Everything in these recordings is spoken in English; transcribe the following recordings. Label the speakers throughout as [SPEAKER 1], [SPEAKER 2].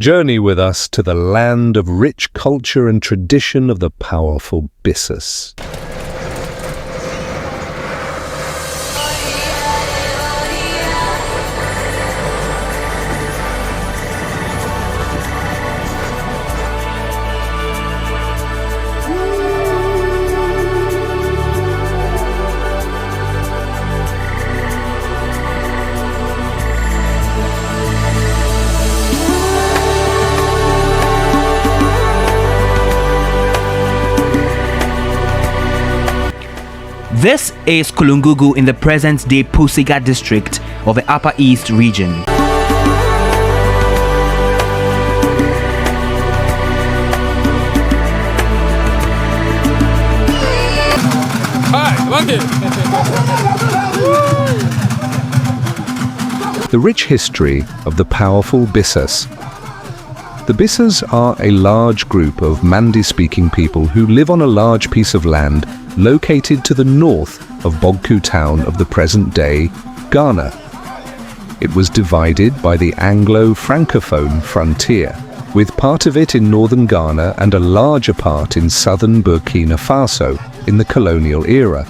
[SPEAKER 1] Journey with us to the land of rich culture and tradition of the powerful Bissas.
[SPEAKER 2] This is Kulungugu in the present-day Pusiga district of the Upper East region.
[SPEAKER 1] The rich history of the powerful Bissas. The Bissas are a large group of Mandi-speaking people who live on a large piece of land located to the north of Bogku town of the present-day Ghana. It was divided by the Anglo-Francophone frontier, with part of it in northern Ghana and a larger part in southern Burkina Faso in the colonial era.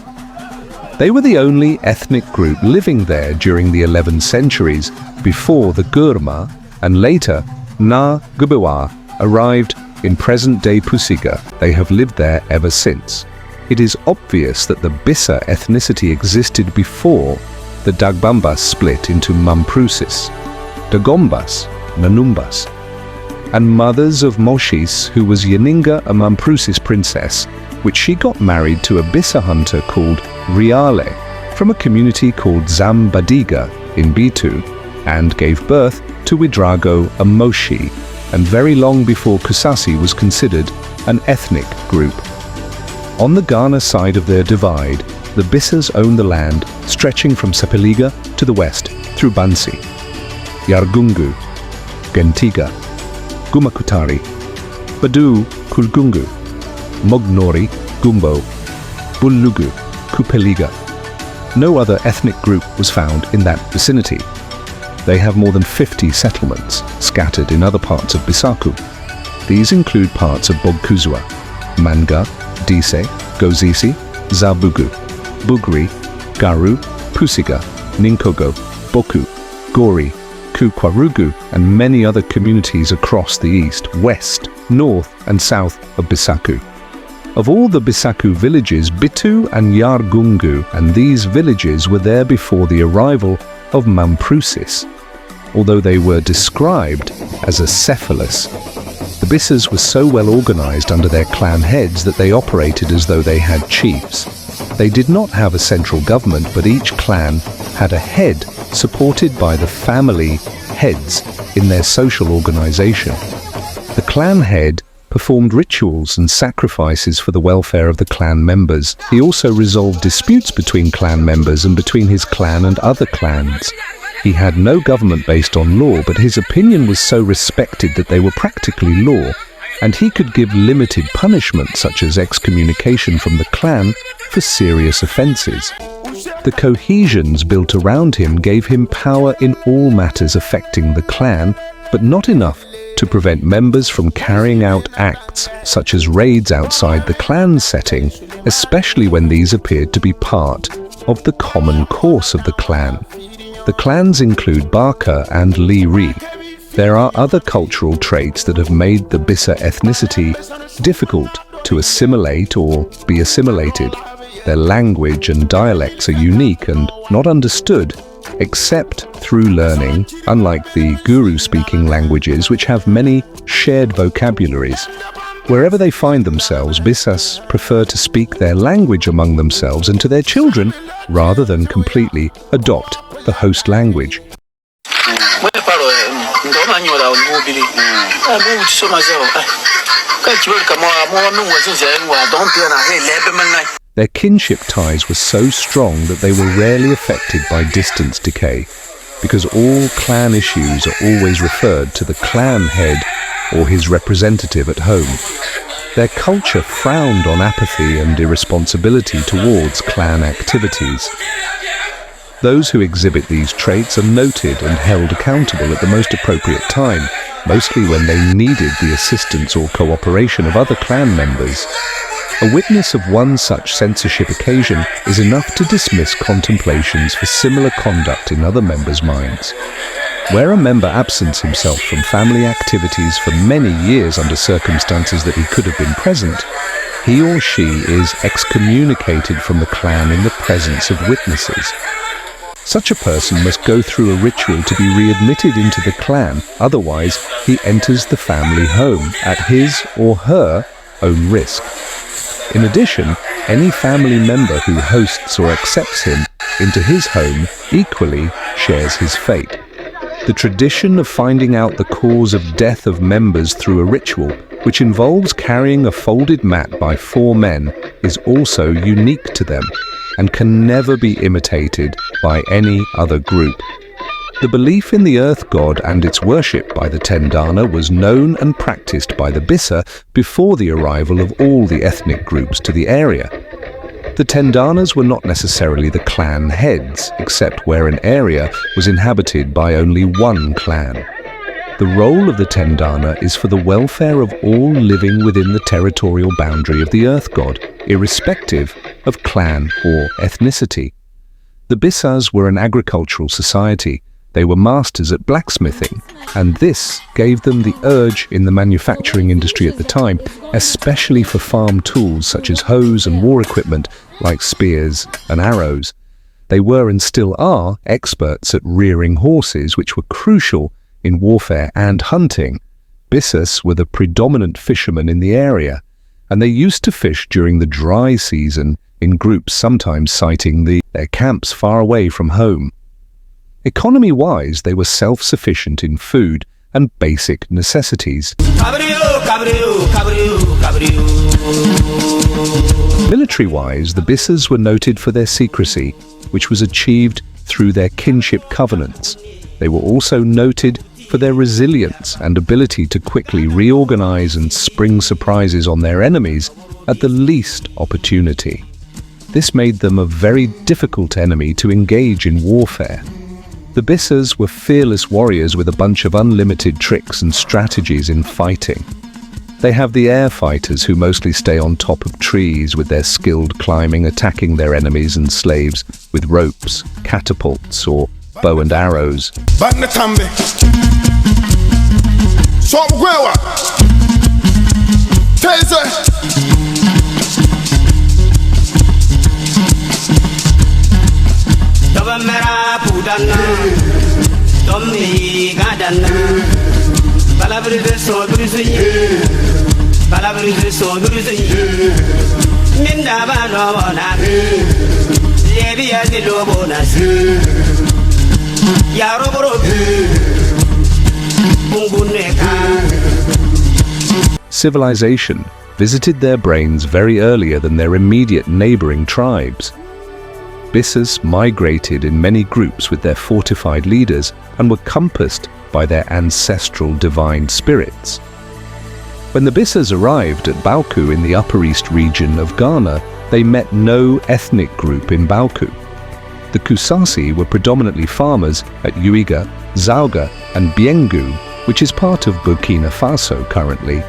[SPEAKER 1] They were the only ethnic group living there during the 11 centuries before the Gurma and later Na Gubewa arrived in present-day Pusiga. They have lived there ever since. It is obvious that the Bissa ethnicity existed before the Dagbambas split into Mamprusis, Dagombas, Nanumbas, and mothers of Moshis, who was Yeninga, a Mamprusis princess, which she got married to a Bissa hunter called Riale from a community called Zambadiga in Bitu, and gave birth to Widrago, a Moshi, and very long before Kusasi was considered an ethnic group. On the Ghana side of their divide, the Bissas own the land stretching from Sepeliga to the west through Bansi, Yargungu, Gentiga, Gumakutari, Badu, Kulgungu, Mognori, Gumbo, Bulugu, Kupeliga. No other ethnic group was found in that vicinity. They have more than 50 settlements scattered in other parts of Bisaku. These include parts of Bogkuzwa, Manga, Dise, Gozisi, Zabugu, Bugri, Garu, Pusiga, Ninkogo, Boku, Gori, Kukwarugu, and many other communities across the east, west, north, and south of Bisaku. Of all the Bisaku villages, Bitu and Yargungu and these villages were there before the arrival of Mamprusis. Although they were described as a cephalus, the Bissas were so well organized under their clan heads that they operated as though they had chiefs. They did not have a central government, but each clan had a head supported by the family heads in their social organization. The clan head performed rituals and sacrifices for the welfare of the clan members. He also resolved disputes between clan members and between his clan and other clans. He had no government based on law, but his opinion was so respected that they were practically law, and he could give limited punishment such as excommunication from the clan for serious offences. The cohesions built around him gave him power in all matters affecting the clan, but not enough to prevent members from carrying out acts such as raids outside the clan setting, especially when these appeared to be part of the common course of the clan. The clans include Baka and Liri. There are other cultural traits that have made the Bissa ethnicity difficult to assimilate or be assimilated. Their language and dialects are unique and not understood except through learning, unlike the Guru-speaking languages which have many shared vocabularies. Wherever they find themselves, Bissas prefer to speak their language among themselves and to their children rather than completely adopt the host language. Their kinship ties were so strong that they were rarely affected by distance decay, because all clan issues are always referred to the clan head or his representative at home. Their culture frowned on apathy and irresponsibility towards clan activities. Those who exhibit these traits are noted and held accountable at the most appropriate time. mostly when they needed the assistance or cooperation of other clan members. A witness of one such censorship occasion is enough to dismiss contemplations for similar conduct in other members' minds. Where a member absents himself from family activities for many years under circumstances that he could have been present, he or she is excommunicated from the clan in the presence of witnesses. Such a person must go through a ritual to be readmitted into the clan, otherwise he enters the family home at his or her own risk. In addition, any family member who hosts or accepts him into his home equally shares his fate. The tradition of finding out the cause of death of members through a ritual, which involves carrying a folded mat by 4 men, is also unique to them and can never be imitated by any other group. The belief in the earth god and its worship by the Tendana was known and practiced by the Bissa before the arrival of all the ethnic groups to the area. The Tendanas were not necessarily the clan heads, except where an area was inhabited by only one clan. The role of the Tendana is for the welfare of all living within the territorial boundary of the earth god, irrespective of clan or ethnicity. The Bissas were an agricultural society. They were masters at blacksmithing, and this gave them the urge in the manufacturing industry at the time, especially for farm tools such as hoes and war equipment like spears and arrows. They were and still are experts at rearing horses, which were crucial in warfare and hunting. Bissas were the predominant fishermen in the area, and they used to fish during the dry season in groups, sometimes siting their camps far away from home. Economy-wise, they were self-sufficient in food and basic necessities. Military-wise, the Bissas were noted for their secrecy, which was achieved through their kinship covenants. They were also noted for their resilience and ability to quickly reorganize and spring surprises on their enemies at the least opportunity. This made them a very difficult enemy to engage in warfare. The Bissas were fearless warriors with a bunch of unlimited tricks and strategies in fighting. They have the air fighters who mostly stay on top of trees with their skilled climbing, attacking their enemies and slaves with ropes, catapults, or bow and arrows. Civilization visited their brains very earlier than their immediate neighboring tribes. Bissas migrated in many groups with their fortified leaders and were compassed by their ancestral divine spirits. When the Bissas arrived at Bauku in the Upper East region of Ghana, they met no ethnic group in Bauku. The Kusasi were predominantly farmers at Uiga, Zauga and Biengu, which is part of Burkina Faso currently.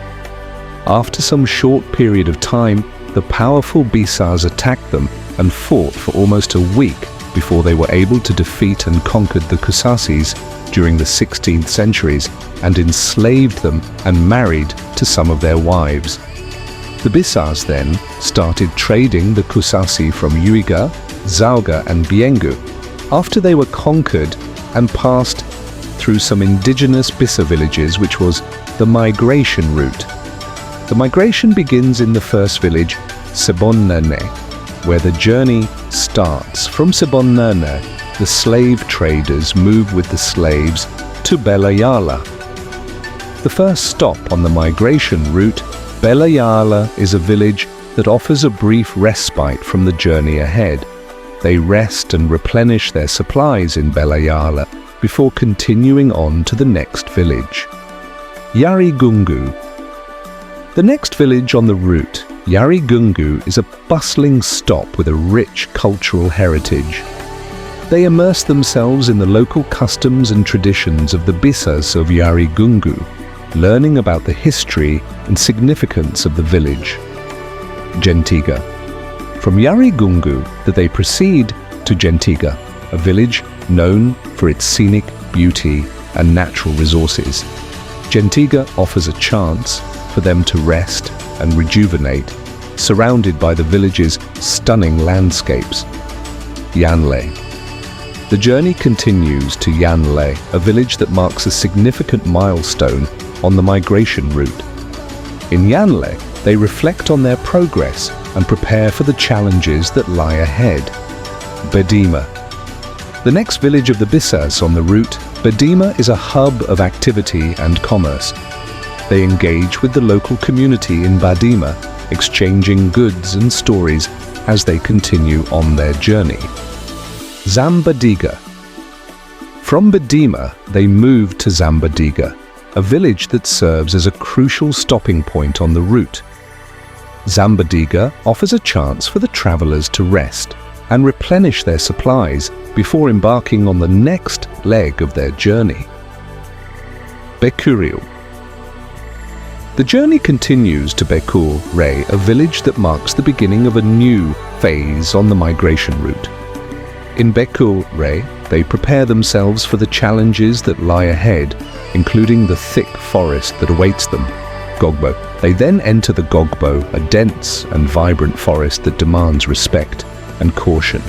[SPEAKER 1] After some short period of time, the powerful Bissas attacked them and fought for almost a week before they were able to defeat and conquered the Kusasis during the 16th centuries and enslaved them and married to some of their wives. The Bissas then started trading the Kusasi from Uiga, Zauga and Biengu after they were conquered and passed through some indigenous Bissa villages, which was the migration route. The migration begins in the first village, Sebonnene, where the journey starts. From Sebonnene, the slave traders move with the slaves to Belayala. The first stop on the migration route, Belayala, is a village that offers a brief respite from the journey ahead. They rest and replenish their supplies in Belayala before continuing on to the next village, Yarigungu. The next village on the route, Yarigungu, is a bustling stop with a rich cultural heritage. They immerse themselves in the local customs and traditions of the Bissas of Yarigungu, learning about the history and significance of the village. Gentiga. From Yarigungu, they proceed to Gentiga, a village known for its scenic beauty and natural resources. Gentiga offers a chance for them to rest and rejuvenate, surrounded by the village's stunning landscapes. Yanle. The journey continues to Yanle, a village that marks a significant milestone on the migration route. In Yanle, they reflect on their progress and prepare for the challenges that lie ahead. Bedima. The next village of the Bissas on the route, Bedima is a hub of activity and commerce. They engage with the local community in Bedima, exchanging goods and stories as they continue on their journey. Zambadiga. From Bedima, they moved to Zambadiga, a village that serves as a crucial stopping point on the route. Zambadiga offers a chance for the travelers to rest and replenish their supplies before embarking on the next leg of their journey. Bekuriu. The journey continues to Bekure, a village that marks the beginning of a new phase on the migration route. In Bekure, they prepare themselves for the challenges that lie ahead, including the thick forest that awaits them. Gogbo. They then enter the Gogbo, a dense and vibrant forest that demands respect and caution.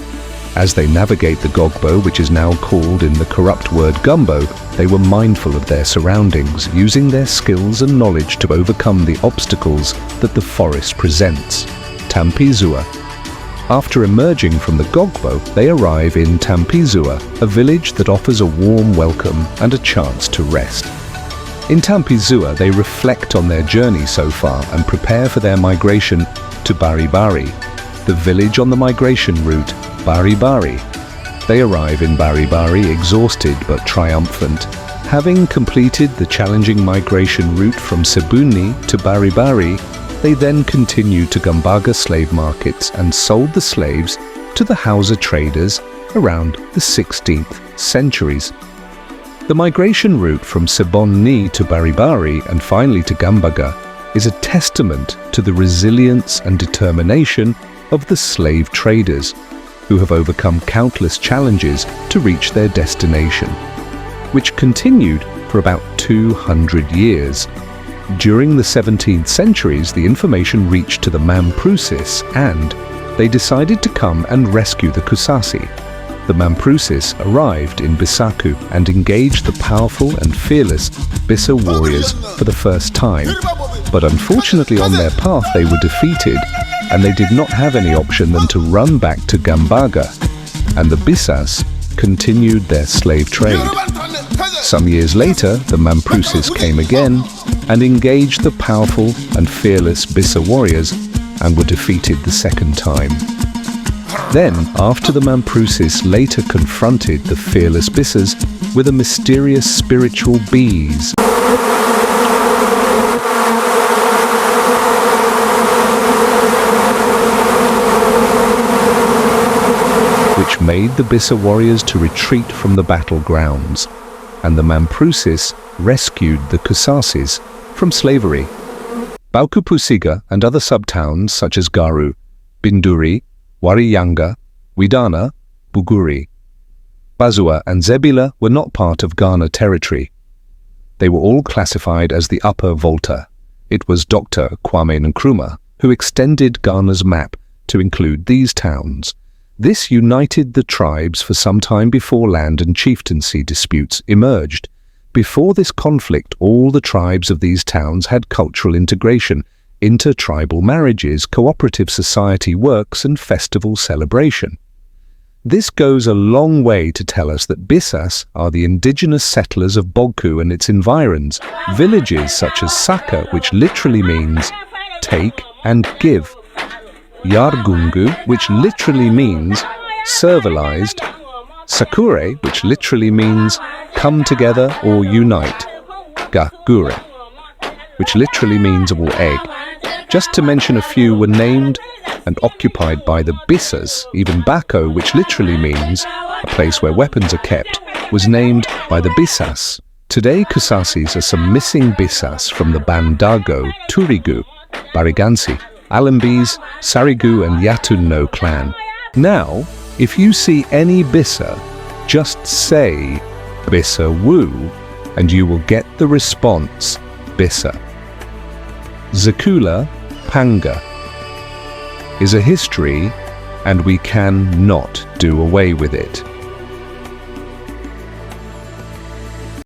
[SPEAKER 1] As they navigate the Gogbo, which is now called in the corrupt word Gumbo, they were mindful of their surroundings, using their skills and knowledge to overcome the obstacles that the forest presents. Tampizua. After emerging from the Gogbo, they arrive in Tampizua, a village that offers a warm welcome and a chance to rest. In Tampizua, they reflect on their journey so far and prepare for their migration to Baribari, the village on the migration route, Baribari. They arrive in Baribari exhausted but triumphant. Having completed the challenging migration route from Sebuni to Baribari, they then continued to Gambaga slave markets and sold the slaves to the Hausa traders around the 16th centuries. The migration route from Sebonni to Baribari and finally to Gambaga is a testament to the resilience and determination of the slave traders, who have overcome countless challenges to reach their destination, which continued for about 200 years. During the 17th centuries, the information reached to the Mamprusis and they decided to come and rescue the Kusasi. The Mamprusis arrived in Bisaku and engaged the powerful and fearless Bissa warriors for the first time. But unfortunately on their path they were defeated and they did not have any option than to run back to Gambaga, and the Bissas continued their slave trade. Some years later, the Mamprusis came again and engaged the powerful and fearless Bissa warriors and were defeated the second time. Then, after the Mamprusis later confronted the fearless Bissas with a mysterious spiritual bees, which made the Bissa warriors to retreat from the battlegrounds, and the Mamprusis rescued the Kusasis from slavery. Baukupusiga and other sub-towns such as Garu, Binduri, Wariyanga, Widana, Buguri, Bazua and Zebila were not part of Ghana territory. They were all classified as the Upper Volta. It was Dr. Kwame Nkrumah who extended Ghana's map to include these towns. This united the tribes for some time before land and chieftaincy disputes emerged. Before this conflict, all the tribes of these towns had cultural integration, intertribal marriages, cooperative society works and festival celebration. This goes a long way to tell us that Bissas are the indigenous settlers of Bogku and its environs, villages such as Saka, which literally means take and give, Yargungu, which literally means servilized, Sakure, which literally means come together or unite, Gagure, which literally means a egg. Just to mention a few were named and occupied by the Bissas. Even Bako, which literally means a place where weapons are kept, was named by the Bissas. Today, Kusasis are some missing Bissas from the Bandago, Turigu, Barigansi, Alambis, Sarigu and Yatunno clan. Now, if you see any Bissa, just say Bissa Woo and you will get the response Bissa. Zakula Panga is a history and we cannot do away with it.